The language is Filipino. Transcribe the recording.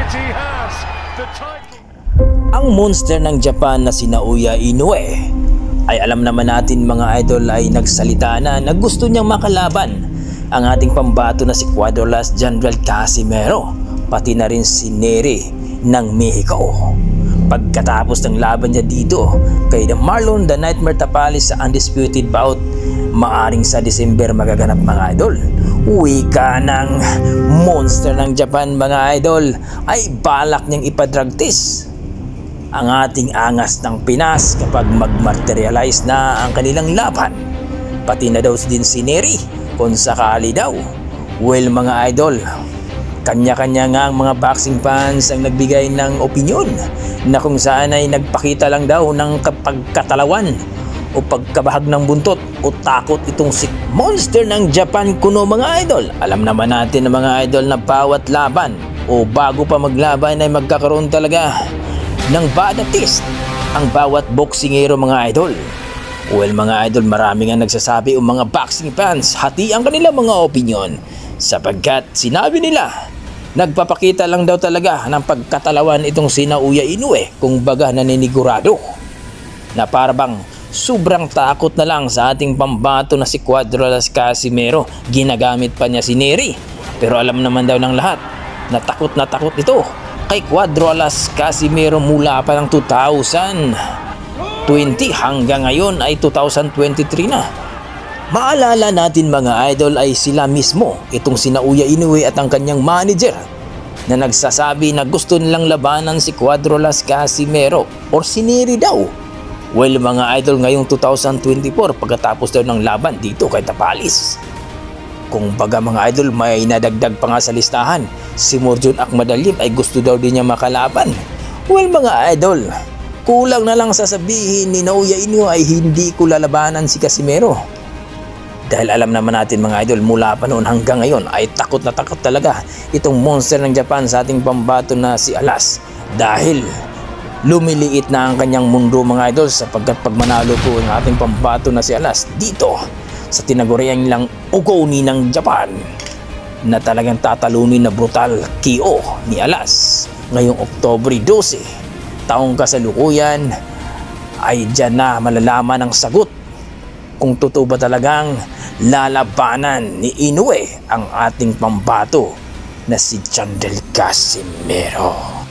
City has the title. Ang monster ng Japan na si Naoya Inoue ay alam naman natin mga idol ay nagsalita na gusto niyang makalaban ang ating pambato na si Cuadrolas General Casimero, pati na rin si Neri ng Mexico. Pagkatapos ng laban niya dito kay Marlon the Nightmare Tapales sa undisputed bout maaring sa December magaganap mga idol. Wika ng monster ng Japan mga idol ay balak niyang ipadrag test ang ating angas ng Pinas kapag magmaterialize na ang kanilang laban. Pati na daw din si Neri kung sakali daw. Well mga idol, kanya-kanya nga ang mga boxing fans ang nagbigay ng opinyon na kung saan ay nagpakita lang daw ng pagkatalawan o pagkabahag ng buntot o takot itong si monster ng Japan kuno mga idol. Alam naman natin na mga idol na bawat laban o bago pa maglaban ay magkakaroon talaga ng bada test ang bawat boksingero mga idol. Well mga idol, marami nga nagsasabi o mga boxing fans hati ang kanilang mga opinyon sapagkat sinabi nila nagpapakita lang daw talaga ng pagkatalawan itong si Naoya Inoue, kung baga naninigurado na parang sobrang takot na lang sa ating pambato na si Cuadrolas Casimero. Ginagamit pa niya si Neri, pero alam naman daw ng lahat na takot ito kay Cuadrolas Casimero mula pa ng 2020 hanggang ngayon ay 2023 na. Maalala natin mga idol ay sila mismo itong si Naoya Inoue at ang kanyang manager na nagsasabi na gusto nilang labanan si Cuadrolas Casimero or si Neri daw. Well mga idol, ngayong 2024 pagkatapos daw ng laban dito kay Tapales, kung baga mga idol may nadagdag pa nga sa listahan, si Morjon Akmadalim ay gusto daw din niya makalaban. Well mga idol, kulang na lang sasabihin ni Naoya Inoue ay hindi ko lalabanan si Casimero. Dahil alam naman natin mga idol, mula pa noon hanggang ngayon ay takot na takot talaga itong monster ng Japan sa ating pambato na si Alas. Dahil lumiliit na ang kanyang mundo mga idol sapagkat pag manalo po ang ating pambato na si Alas dito sa tinaguriang nilang Ogoni ng Japan na talagang tatalunin na brutal KO ni Alas ngayong Oktubre 12 taong kasalukuyan, ay dyan na malalaman ang sagot kung totoo ba talagang lalabanan ni Inoue ang ating pambato na si General Casimero.